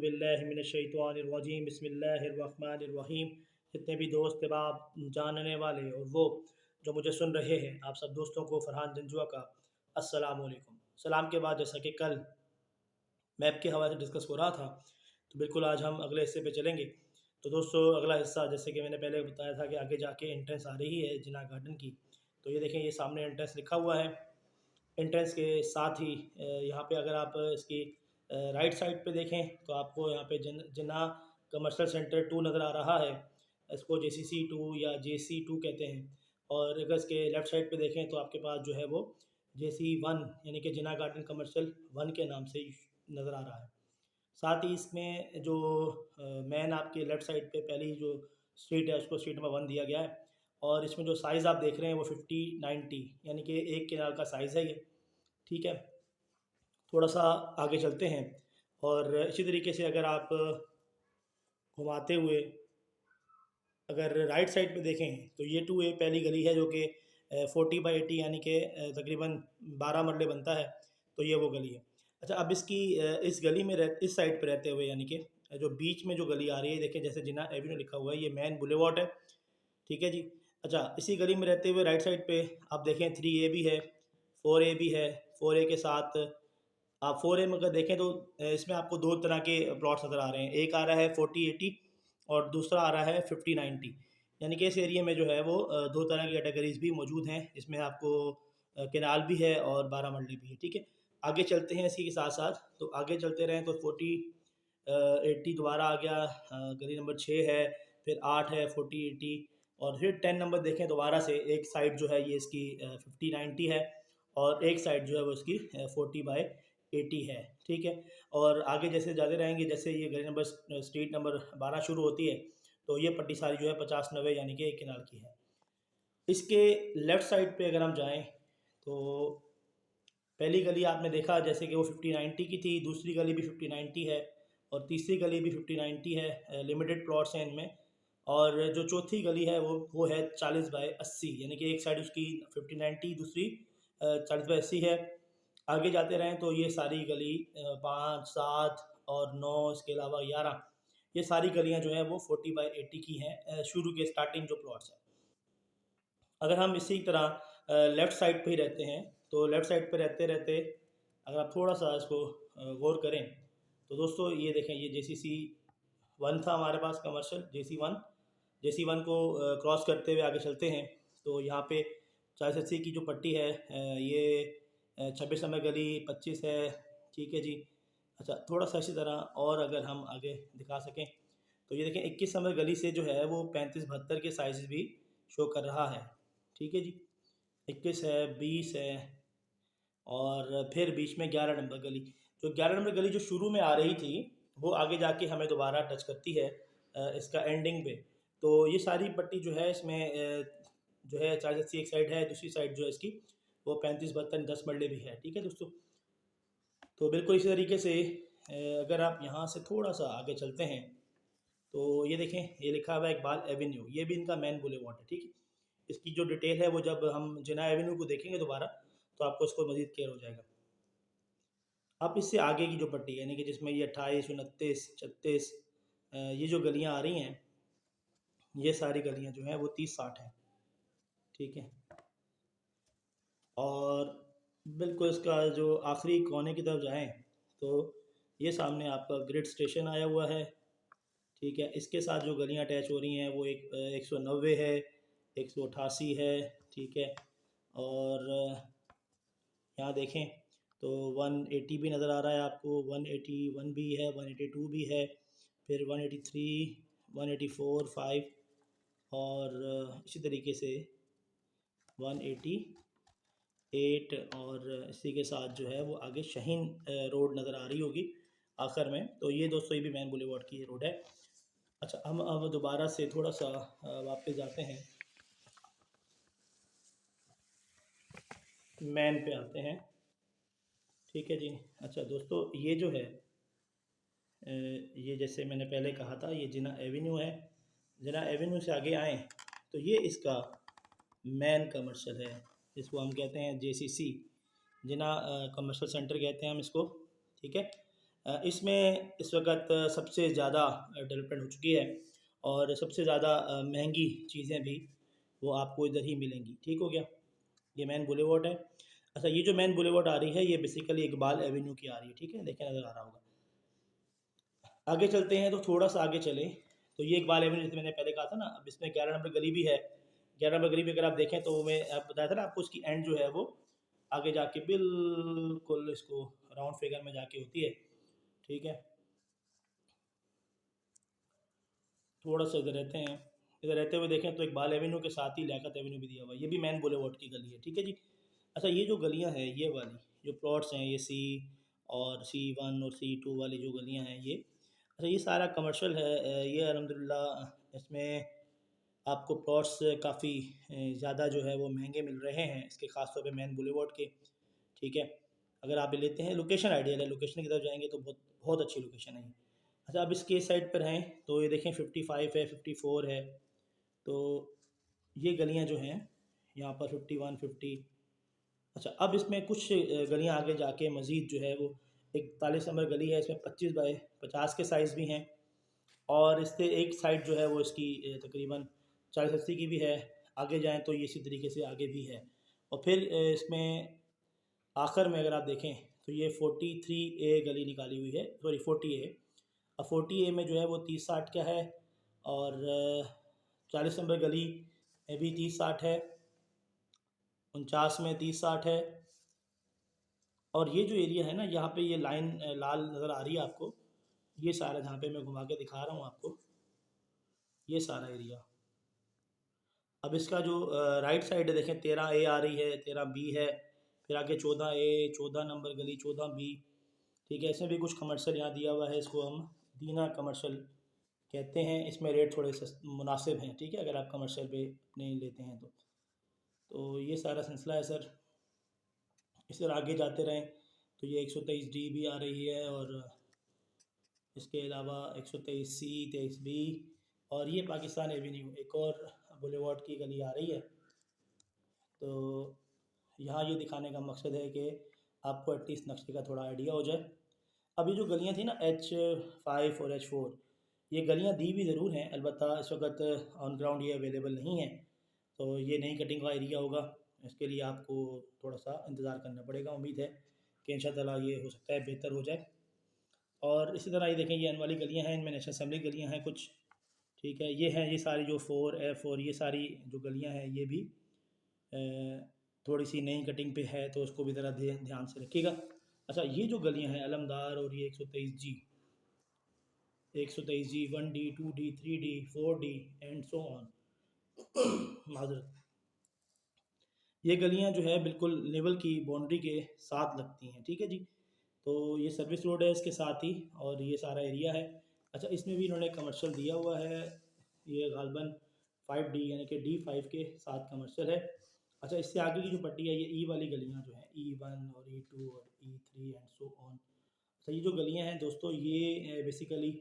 औज़ुबिल्लाहिमिनश्शैतानिर्रजीम बिस्मिल्लाहिर्रहमानिर्रहीम। जितने भी दोस्त अहबाब जानने वाले और वो जो मुझे सुन रहे हैं, आप सब दोस्तों को फरहान जंजुआ का अस्सलाम वालेकुम। सलाम के बाद जैसा कि कल मैप के हवाले से डिस्कस हो रहा था, तो बिल्कुल आज हम अगले हिस्से पे चलेंगे। तो दोस्तों, अगला हिस्सा जैसे कि मैंने पहले बताया था कि आगे जाके एंट्रेंस आ रही है जिन्ना गार्डन की। तो ये देखें, ये सामने एंट्रेंस लिखा हुआ है। एंट्रेंस के साथ ही यहाँ पे अगर आप इसकी राइट साइड पे देखें तो आपको यहाँ पे जिन्ना कमर्शियल सेंटर 2 नज़र आ रहा है। इसको JCC 2 या JC 2 कहते हैं। और अगर इसके लेफ़्ट साइड पे देखें तो आपके पास जो है वो JC 1 यानी कि जिन्ना गार्डन कमर्शियल 1 के नाम से नज़र आ रहा है। साथ ही इसमें जो मेन आपके लेफ़्ट साइड पे पहली जो स्ट्रीट है उसको स्ट्रीट नंबर 1 दिया गया है। और इसमें जो साइज़ आप देख रहे हैं वो 50-90 यानी कि एक केनाल का साइज़ है ये। ठीक है, थोड़ा सा आगे चलते हैं और इसी तरीके से अगर आप घुमाते हुए अगर राइट साइड पे देखें तो ये 2A पहली गली है जो कि 40/80 यानी कि तकरीबन 12 मरले बनता है। तो ये वो गली है। अच्छा, अब इसकी इस गली में इस साइड पे रहते हुए यानी कि जो बीच में जो गली आ रही है, देखें जैसे जिन्ना एवेन्यू लिखा हुआ है, ये मेन बुलेवार्ड है। ठीक है जी। अच्छा, इसी गली में रहते हुए राइट साइड पे आप देखें 3A भी है, 4A भी है। 4A के साथ आप 4A में अगर देखें तो इसमें आपको 2 तरह के प्लॉट्स नज़र आ रहे हैं। एक आ रहा है 40/80 और दूसरा आ रहा है 50/90। यानी कि इस एरिया में जो है वो 2 तरह की कैटेगरीज भी मौजूद हैं। इसमें आपको केनाल भी है और 12 मरले भी है। ठीक है, आगे चलते हैं इसी के साथ साथ। तो आगे चलते रहें तो 40/80 दोबारा आ गया, गली नंबर 6 है, फिर 8 है 40/80 और फिर 10 नंबर देखें दोबारा से एक साइड जो है ये इसकी 50/90 है और एक साइड जो है वो इसकी 40/80 है। ठीक है, और आगे जैसे जाते रहेंगे, जैसे ये गली नंबर स्ट्रीट नंबर 12 शुरू होती है तो ये पट्टी सारी जो है 50-90 यानी कि एक किनार की है। इसके लेफ़्ट साइड पे अगर हम जाएं तो पहली गली आपने देखा जैसे कि वो 50/90 की थी, दूसरी गली भी 50/90 है और तीसरी गली भी 50/90 है। लिमिटेड प्लॉट्स हैं इनमें। और जो चौथी गली है वो है 40/80 यानी कि एक साइड उसकी 50/90, दूसरी 40/80 है। आगे जाते रहें तो ये सारी गली 5, 7 और 9, इसके अलावा 11, ये सारी गलियां जो हैं वो 40/80 की हैं, शुरू के स्टार्टिंग जो प्लॉट्स हैं। अगर हम इसी तरह लेफ़्ट साइड पे ही रहते हैं तो लेफ़्ट साइड पे रहते रहते अगर आप थोड़ा सा इसको गौर करें तो दोस्तों ये देखें, ये JCC 1 था हमारे पास कमर्शियल JC1 को क्रॉस करते हुए आगे चलते हैं तो यहाँ पे 40/80 की जो पट्टी है, ये 26 नंबर गली 25 है। ठीक है जी। अच्छा, थोड़ा सा इसी तरह और अगर हम आगे दिखा सकें तो ये देखें 21 नंबर गली से जो है वो 35-72 के साइज़ भी शो कर रहा है। ठीक है जी, 21 है, 20 है और फिर बीच में 11 नंबर गली। जो 11 नंबर गली जो शुरू में आ रही थी वो आगे जाके हमें दोबारा टच करती है इसका एंडिंग पे। तो ये सारी पट्टी जो है इसमें जो है 40/80 एक साइड है, दूसरी साइड जो है इसकी वो 35-72 10 मरले भी है। ठीक है दोस्तों, तो बिल्कुल इसी तरीके से अगर आप यहाँ से थोड़ा सा आगे चलते हैं तो ये देखें, ये लिखा हुआ है इकबाल एवेन्यू, ये भी इनका मेन बुलेवार्ड है। ठीक है, इसकी जो डिटेल है वो जब हम जिन्ना एवेन्यू को देखेंगे दोबारा तो आपको इसको मज़ीद क्लियर हो जाएगा। अब इससे आगे की जो पट्टी यानी कि जिसमें ये 28, 29, 36 ये जो गलियां आ रही हैं, ये सारी गलियां जो हैं वो 30-60 हैं। ठीक है, और बिल्कुल इसका जो आखिरी कोने की तरफ जाएं तो ये सामने आपका ग्रिड स्टेशन आया हुआ है। ठीक है, इसके साथ जो गलियां अटैच हो रही हैं वो 190 है, 188 है। ठीक है, और यहाँ देखें तो 180 भी नज़र आ रहा है आपको, 181 भी है, 182 भी है, फिर 183, 184, 5 और इसी तरीके से 188 और इसी के साथ जो है वो आगे शाहीन रोड नज़र आ रही होगी आखिर में। तो ये दोस्तों ये भी मैन बुलेवार्ड की रोड है। अच्छा, हम अब दोबारा से थोड़ा सा वापस जाते हैं, मैन पे आते हैं। ठीक है जी। अच्छा दोस्तों, ये जो है ये जैसे मैंने पहले कहा था ये जिन्ना एवेन्यू है। जिन्ना एवेन्यू से आगे आएँ तो ये इसका मेन कमर्शियल है, इसको हम कहते हैं JCC, जिन्ना कमर्शियल सेंटर कहते हैं हम इसको। ठीक है, इसमें इस वक्त सबसे ज़्यादा डेवलपमेंट हो चुकी है और सबसे ज़्यादा महंगी चीज़ें भी वो आपको इधर ही मिलेंगी। ठीक हो गया, ये मेन बुलेवार्ड है। अच्छा, ये जो मेन बुलेवार्ड आ रही है ये बेसिकली इकबाल एवेन्यू की आ रही है। ठीक है, देखें नज़र आ रहा होगा। आगे चलते हैं तो थोड़ा सा आगे चलें तो ये इकबाल एवेन्यू जैसे मैंने पहले कहा था ना, अब इसमें 11 नंबर गली भी है। 11 नंबर गली भी अगर आप देखें तो मैं आप बताया था ना आपको, उसकी एंड जो है वो आगे जाके बिल्कुल इसको राउंड फिगर में जाके होती है। ठीक है, थोड़ा सा इधर रहते हैं, इधर रहते हुए देखें तो इकबाल एवेन्यू के साथ ही लियाकत एवेन्यू भी दिया हुआ है। ये भी मेन बुलेवार्ड की गली है। ठीक है जी। अच्छा, ये जो गलियां हैं ये वाली जो प्लॉट्स हैं ये C1 और C2 वाली जो गलियां हैं ये, अच्छा ये सारा कमर्शियल है। ये अल्हम्दुलिल्लाह इसमें आपको प्लॉट्स काफ़ी ज़्यादा जो है वो महंगे मिल रहे हैं, इसके ख़ास तौर पे मेन बुलेवार्ड के। ठीक है, अगर आप ये लेते हैं, लोकेशन आइडियल है, लोकेशन की तरफ जाएंगे तो बहुत बहुत अच्छी लोकेशन है ये। अच्छा, अब इसके साइड पर हैं तो ये देखें 55 है, 54 है। तो ये गलियां जो हैं यहाँ पर 51 50। अच्छा, अब इसमें कुछ गलियां आगे जाके मज़ीद जो है वो 41 नंबर गली है, इसमें 25 बाई 50 के साइज़ भी हैं। और इससे एक साइड जो है वो इसकी तकरीबन 40 80 की भी है। आगे जाएं तो ये इसी तरीके से आगे भी है। और फिर इसमें आखिर में अगर आप देखें तो ये 43A गली निकाली हुई है, सॉरी 40A। अब 40A में जो है वो 30 60 का है और 40 नंबर गली में भी 30 60 है, 49 में 30 60 है। और ये जो एरिया है ना, यहाँ पे ये लाइन लाल नज़र आ रही है आपको, ये सारा जहाँ पे मैं घुमा के दिखा रहा हूँ आपको, ये सारा एरिया। अब इसका जो राइट साइड है देखें, 13A आ रही है, 13B है, फिर आगे 14A, 14 नंबर गली 14B। ठीक है, इसमें भी कुछ कमर्शियल यहाँ दिया हुआ है, इसको हम दीना कमर्शियल कहते हैं। इसमें रेट थोड़े मुनासिब हैं। ठीक है, अगर आप कमर्शियल पे अपने लेते हैं तो ये सारा सिलसिला है सर। इस तरह आगे जाते रहें तो ये 123D भी आ रही है और इसके अलावा 123C 23B। और ये पाकिस्तान एवेन्यू एक और बुलेवार्ड की गली आ रही है। तो यहाँ ये दिखाने का मकसद है कि आपको एटलीस्ट नक्शे का थोड़ा आइडिया हो जाए। अब ये जो गलियाँ थी ना H5 और H4, ये गलियाँ दी भी ज़रूर हैं, अलबत्ता इस वक्त ऑन ग्राउंड ये अवेलेबल नहीं है। तो ये नई कटिंग का एरिया होगा, इसके लिए आपको थोड़ा सा इंतज़ार करना पड़ेगा। उम्मीद है कि इंशाअल्लाह ये हो सकता है बेहतर हो जाए। और इसी तरह ये देखें, ये एन वाली गलियाँ हैं, इनमें नेशनल असम्बली गलियाँ हैं कुछ। ठीक है, ये हैं ये सारी जो 4F और ये सारी जो गलियाँ हैं ये भी थोड़ी सी नई कटिंग पे है, तो उसको भी ज़रा ध्यान से रखिएगा। अच्छा, ये जो गलियाँ हैं अलमदार और ये 123G, 123G 1D 2D 3D 4D and so on, माजरत, ये गलियाँ जो है बिल्कुल लेवल की बाउंड्री के साथ लगती हैं। ठीक है जी। तो ये सर्विस रोड है इसके साथ ही और ये सारा एरिया है। अच्छा, इसमें भी इन्होंने कमर्शियल दिया हुआ है, ये गालबन 5D यानी कि D5 के साथ कमर्शियल है। अच्छा, इससे आगे की जो पट्टी है ये ई वाली गलियाँ जो हैं, E1 और E2 और E3 एंड सो ऑन। अच्छा, ये जो गलियाँ हैं दोस्तों ये बेसिकली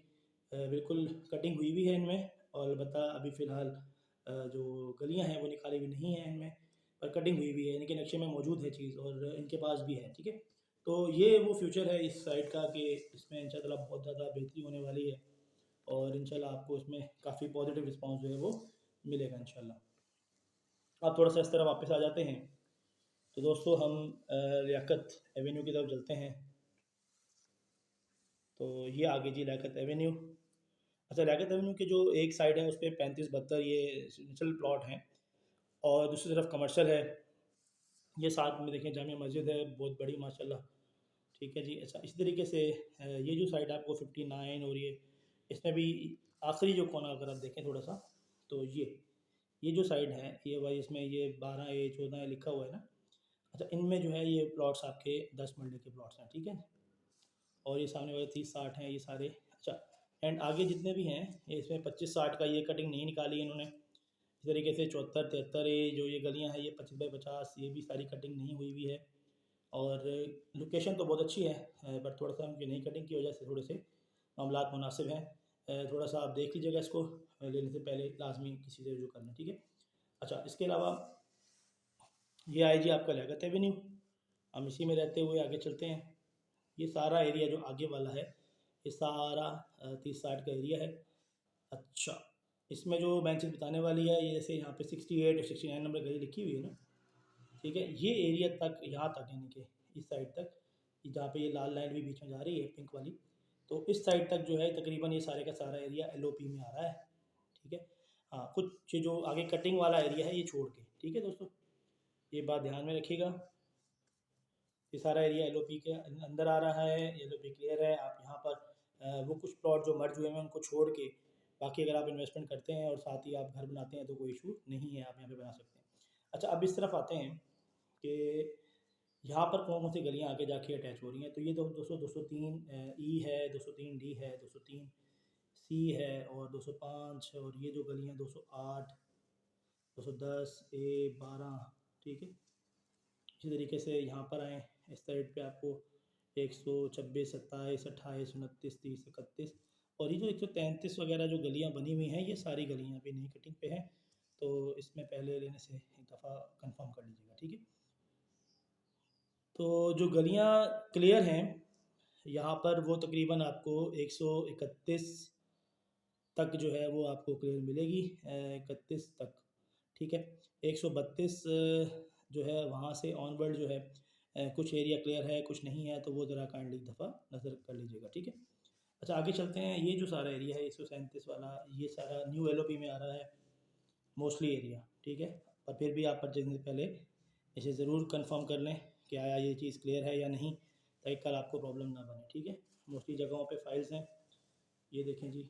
बिल्कुल कटिंग हुई भी है इनमें, और अलबत्ता अभी फ़िलहाल जो गलियाँ हैं वो निकाली हुई नहीं हैं इनमें, पर कटिंग हुई भी है, यानी कि नक्शे में मौजूद है चीज़ और इनके पास भी है। ठीक है, तो ये वो फ्यूचर है इस साइट का कि इसमें इंशाल्लाह बहुत ज़्यादा बेहतरी होने वाली है और इंशाल्लाह आपको इसमें काफ़ी पॉजिटिव रिस्पांस जो है वो मिलेगा इंशाल्लाह। आप थोड़ा सा इस तरह वापस आ जाते हैं तो दोस्तों हम लियाकत एवेन्यू की तरफ चलते हैं। तो ये आगे जी लियाकत एवेन्यू। अच्छा, लियाकत एवेन्यू के जो एक साइड है उस पर 35 72 ये रेजिडेंशियल प्लॉट हैं और दूसरी तरफ कमर्शियल है। ये साथ में देखें जामिया मस्जिद है बहुत बड़ी माशाल्लाह। ठीक है जी। अच्छा, इसी तरीके से ये जो साइड आपको 59 और इसमें भी आखिरी जो कोना अगर आप देखें थोड़ा सा, तो ये जो साइड है ये भाई, इसमें ये 12A 14A लिखा हुआ है ना। अच्छा, इनमें जो है ये प्लॉट्स आपके 10 मरले के प्लॉट्स हैं। ठीक है, और ये सामने वाले 30 60 हैं ये सारे। अच्छा, एंड आगे जितने भी हैं ये इसमें 25 60 का ये कटिंग नहीं निकाली इन्होंने। इस तरीके से 74 73 ये जो ये गलियां हैं ये 25 बाई 50 ये भी सारी कटिंग नहीं हुई हुई है। और लोकेशन तो बहुत अच्छी है पर थोड़ा सा उनकी नई कटिंग की वजह से थोड़े से मामलात मुनासिब हैं। थोड़ा सा आप देख लीजिएगा इसको, लेने से पहले लाजमी किसी से जो करना। ठीक है। अच्छा, इसके अलावा ये आई जी आपका लियाकत एवेन्यू, हम इसी में रहते हुए आगे चलते हैं। ये सारा एरिया जो आगे वाला है ये सारा 30-60 का एरिया है। अच्छा, इसमें जो बेंचेस बताने वाली है, ये जैसे यहाँ पे 68 और 69 नंबर गली लिखी हुई है ना, ठीक है, ये एरिया तक, यहाँ तक यानी कि इस साइड तक, जहाँ पे ये लाल लाइन भी बीच में जा रही है पिंक वाली, तो इस साइड तक जो है तकरीबन ये सारे का सारा एरिया LOP में आ रहा है। ठीक है, हाँ, कुछ जो आगे कटिंग वाला एरिया है ये छोड़ के। ठीक है दोस्तों, ये बात ध्यान में रखिएगा। ये सारा एरिया LOP के अंदर आ रहा है, LOP क्लियर है। आप यहाँ पर वो कुछ प्लॉट जो मर्ज हुए हैं उनको छोड़ के बाकी अगर आप इन्वेस्टमेंट करते हैं और साथ ही आप घर बनाते हैं तो कोई इशू नहीं है, आप यहाँ पे बना सकते हैं। अच्छा, अब इस तरफ आते हैं कि यहाँ पर कौन कौन सी गलियाँ आगे जाके अटैच हो रही हैं। तो ये 203 E है, 203 D है, 203 C है और 205, और ये जो गलियाँ 208, 210 A 12। ठीक है, इसी तरीके से यहाँ पर आएँ इस साइड पे आपको 126, 27, 28, 29, 30, 31, और ये जो 133 वगैरह जो गलियाँ बनी हुई हैं ये सारी गलियाँ अभी नई कटिंग पे हैं, तो इसमें पहले लेने से एक दफ़ा कंफर्म कर लीजिएगा। ठीक है, तो जो गलियाँ क्लियर हैं यहाँ पर वो तकरीबन आपको 131 तक जो है वो आपको क्लियर मिलेगी, 31 तक। ठीक है, 132 जो है वहाँ से ऑनवर्ड जो है कुछ एरिया क्लियर है, कुछ नहीं है, तो वो ज़रा काइंडली एक दफ़ा नज़र कर लीजिएगा। ठीक है, अच्छा आगे चलते हैं। ये जो सारा एरिया है 137 वाला, ये सारा न्यू LOP में आ रहा है मोस्टली एरिया। ठीक है, पर फिर भी आप परचेजिंग से पहले इसे ज़रूर कंफर्म कर लें कि आया ये चीज़ क्लियर है या नहीं, ताकि कल आपको प्रॉब्लम ना बने। ठीक है, मोस्टली जगहों पे फाइल्स हैं, ये देखें जी,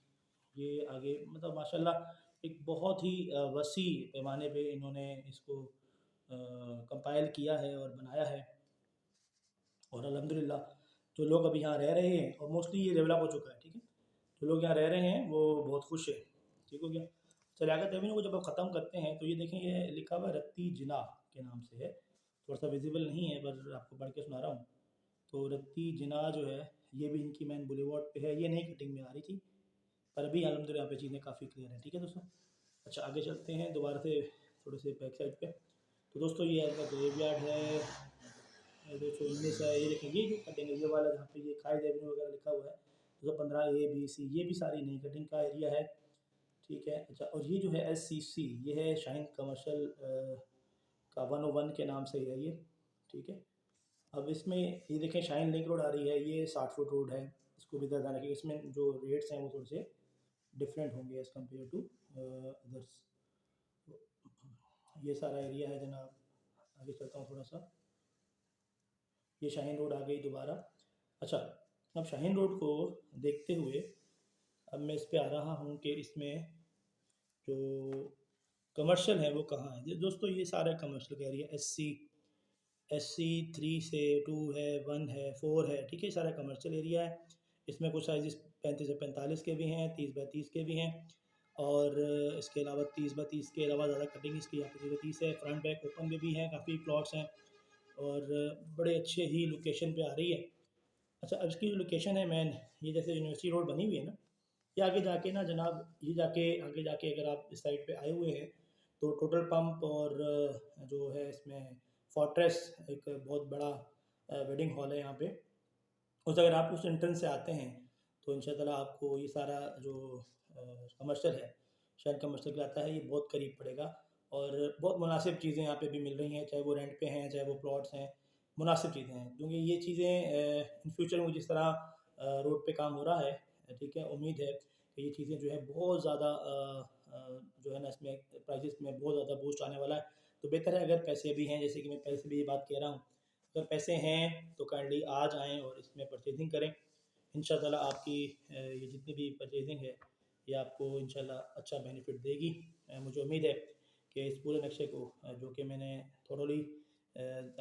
ये आगे मतलब माशाल्लाह एक बहुत ही वसी पैमाने पे इन्होंने इसको कंपाइल किया है और बनाया है, और अल्हम्दुलिल्लाह जो लोग अभी यहाँ रह रहे हैं, और मोस्टली ये डेवलप हो चुका है। ठीक है, जो लोग यहाँ रह रहे हैं वो बहुत खुश है। ठीक हो गया। चलियाकत एवेन्यू को जब आप ख़त्म करते हैं तो ये देखें, ये लिखा हुआ है रत्ती जिना के नाम से है, थोड़ा सा विजिबल नहीं है पर आपको पढ़ के सुना रहा हूँ। तो रत्ती जिना जो है ये भी इनकी मेन बुलेवार्ड पे है, ये नई कटिंग में आ रही थी, पर अभी अल्हम्दुलिल्लाह यहाँ पे चीज़ें काफ़ी क्लियर हैं। ठीक है दोस्तों, अच्छा आगे चलते हैं दोबारा से थोड़े से बैक साइड पे। तो दोस्तों ये आपका ग्रेवयार्ड है, 219 है, ये देखिए ये जो कटिंग है ये वाला जहाँ पे ये कायद एवेन्यू वगैरह लिखा हुआ है 215 A B C, ये भी सारी नई कटिंग का एरिया है। ठीक है, अच्छा, और ये जो है SCC, ये है शाइन कमर्शियल का 101 के नाम से है ये। ठीक है, अब इसमें ये देखें शाइन लिंक रोड आ रही है, ये 60 फुट रोड है, इसको भी ध्यान रखिए, इसमें जो रेट्स हैं वो थोड़े से डिफरेंट होंगे एज़ कम्पेयर टू अदर्स। ये सारा एरिया है जनाब। आगे चलता हूँ थोड़ा सा, ये शाहीन रोड आ गई दोबारा। अच्छा, अब शाहीन रोड को देखते हुए अब मैं इस पे आ रहा हूँ कि इसमें जो कमर्शियल है वो कहाँ है। दोस्तों ये सारा कमर्शियल का एरिया SC 3 से 2 है, 1 है, 4 है। ठीक है, सारा कमर्शियल एरिया है। इसमें कुछ साइज़ 35 से 45 के भी हैं, 30 बाई 30 के भी हैं, और इसके अलावा 30 बाई 30 के अलावा ज़्यादा कटिंग इसकी यहाँ पे 30 है। फ्रंट बैक ओपन में भी हैं, काफ़ी प्लॉट्स हैं और बड़े अच्छे ही लोकेशन पे आ रही है। अच्छा, अब इसकी जो लोकेशन है मेन, ये जैसे यूनिवर्सिटी रोड बनी हुई है ना, ये आगे जाके ना जनाब, ये जाके आगे जाके अगर आप इस साइड पे आए हुए हैं तो टोटल पंप और जो है इसमें फोर्ट्रेस एक बहुत बड़ा वेडिंग हॉल है यहाँ पे, उस अगर आप उस एंट्रेंस से आते हैं तो इंशाल्लाह आपको ये सारा जो कमर्शियल है, शायद कमर्शियल कहलाता है, ये बहुत करीब पड़ेगा और बहुत मुनासिब चीज़ें यहाँ पे भी मिल रही हैं, चाहे वो रेंट पे हैं चाहे वो प्लॉट्स हैं, मुनासिब चीज़ें हैं। क्योंकि ये चीज़ें इन फ्यूचर में जिस तरह रोड पे काम हो रहा है, ठीक है, उम्मीद है कि ये चीज़ें जो है बहुत ज़्यादा जो है ना इसमें प्राइसेस में बहुत ज़्यादा बूस्ट आने वाला है। तो बेहतर है अगर पैसे भी हैं, जैसे कि मैं पहले से भी ये बात कह रहा हूँ, अगर पैसे हैं तो काइंडली आज आएँ और इसमें परचेजिंग करें। इंशाल्लाह आपकी ये जितनी भी परचेजिंग है ये आपको इंशाल्लाह अच्छा बेनिफिट देगी। मुझे उम्मीद है कि इस पूरे नक्शे को जो कि मैंने थोड़ली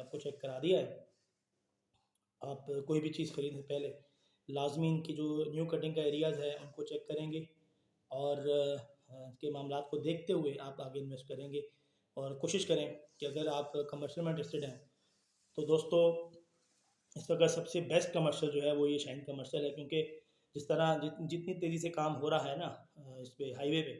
आपको चेक करा दिया है, आप कोई भी चीज़ खरीदने से पहले लाजमी इनकी जो न्यू कटिंग का एरियाज़ है उनको चेक करेंगे और के मामलात को देखते हुए आप आगे इन्वेस्ट करेंगे। और कोशिश करें कि अगर आप कमर्शियल में इंटरेस्टेड हैं तो दोस्तों इस वक्त सबसे बेस्ट कमर्शियल जो है वो ये शाइन कमर्शियल है, क्योंकि जिस तरह जितनी तेज़ी से काम हो रहा है ना इस पे हाईवे पे,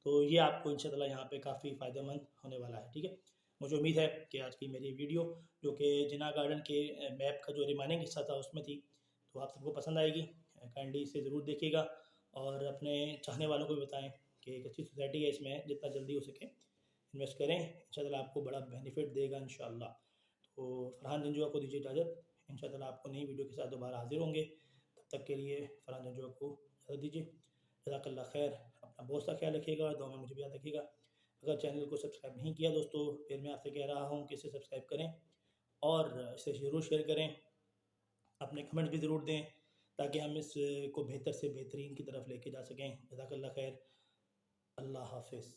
तो ये आपको इंशाल्लाह यहाँ पे काफ़ी फ़ायदेमंद होने वाला है। ठीक है, मुझे उम्मीद है कि आज की मेरी वीडियो जो कि जिना गार्डन के मैप का जो रिमाइनिंग हिस्सा था उसमें थी, तो आप सबको पसंद आएगी। काइंडली इसे ज़रूर देखिएगा और अपने चाहने वालों को भी बताएं कि एक अच्छी सोसाइटी है, इसमें जितना जल्दी हो सके इन्वेस्ट करें, इंशाल्लाह आपको बड़ा बेनिफिट देगा इंशाल्लाह। तो फरहान जंजुआ को दीजिए इजाज़त, इंशाल्लाह आपको नई वीडियो के साथ दोबारा हाजिर होंगे। तब तक के लिए फरहान जंजुआ को इजाज़त दीजिए। जज़ाकल्लाह खैर, अपना बहुत सा ख्याल रखिएगा और दुआ में मुझे भी याद रखिएगा। अगर चैनल को सब्सक्राइब नहीं किया दोस्तों, फिर मैं आपसे कह रहा हूँ कि इसे सब्सक्राइब करें और इसे ज़रूर शेयर करें, अपने कमेंट भी ज़रूर दें ताकि हम इस को बेहतर से बेहतरीन की तरफ लेके जा सकें। जज़ाकल्लाह खैर, अल्लाह हाफ़िज़।